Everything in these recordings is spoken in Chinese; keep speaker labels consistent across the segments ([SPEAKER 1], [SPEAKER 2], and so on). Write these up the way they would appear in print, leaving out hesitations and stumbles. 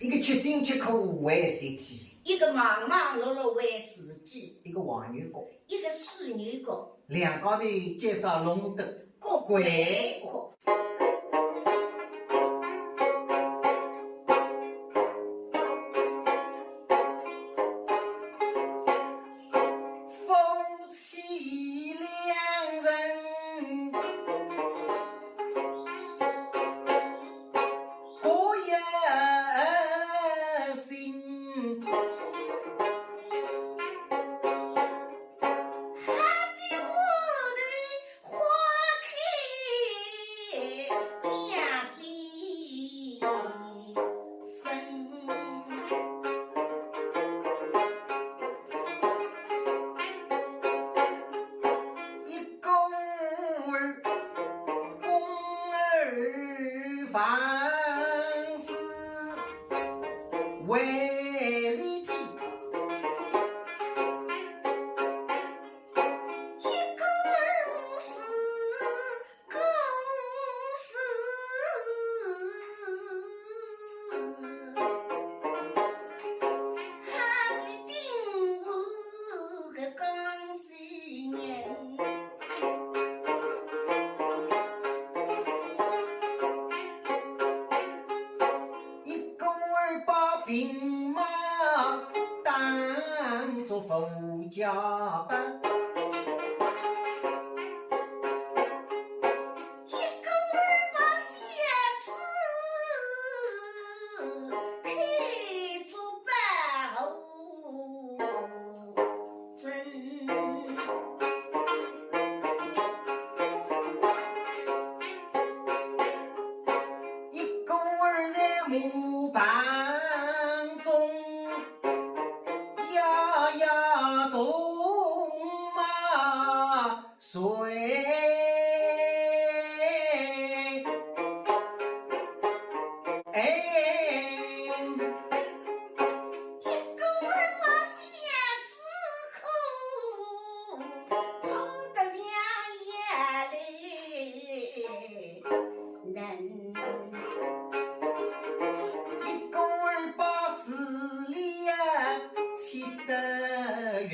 [SPEAKER 1] 一个七辛七苦为谁己？
[SPEAKER 2] 一个忙忙碌碌为自己，
[SPEAKER 1] 一个王女国，
[SPEAKER 2] 一个仕女国，
[SPEAKER 1] 两高头介绍弄得
[SPEAKER 2] 各归国。
[SPEAKER 1] 夫妻两人各一心，
[SPEAKER 2] 比我的花开两比分。
[SPEAKER 1] 一公儿房事为人己，
[SPEAKER 2] 一公儿是公事，还没定我个江西人。
[SPEAKER 1] 一公儿把兵马当作副驾班，
[SPEAKER 2] 一公儿把鞋子开作白虎针。
[SPEAKER 1] 一公儿在木板中呀呀动马睡，
[SPEAKER 2] 一公儿把鞋子扣，碰得两眼泪能。
[SPEAKER 1] 一公儿把事理切得云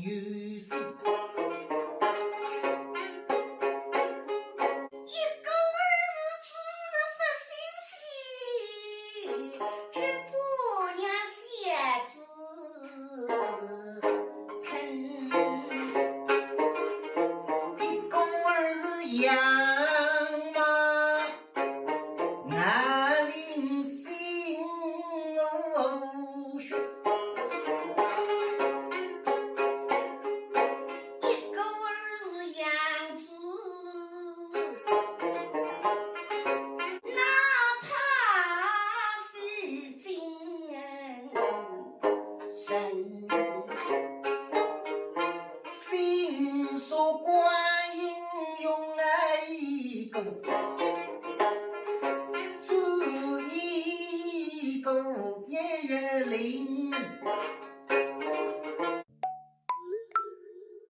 [SPEAKER 1] 有水，
[SPEAKER 2] 一公儿是自发心细，绝不让鞋子疼。
[SPEAKER 1] 一公儿是养马难人心血，
[SPEAKER 2] 一公儿是养子，哪怕费尽身。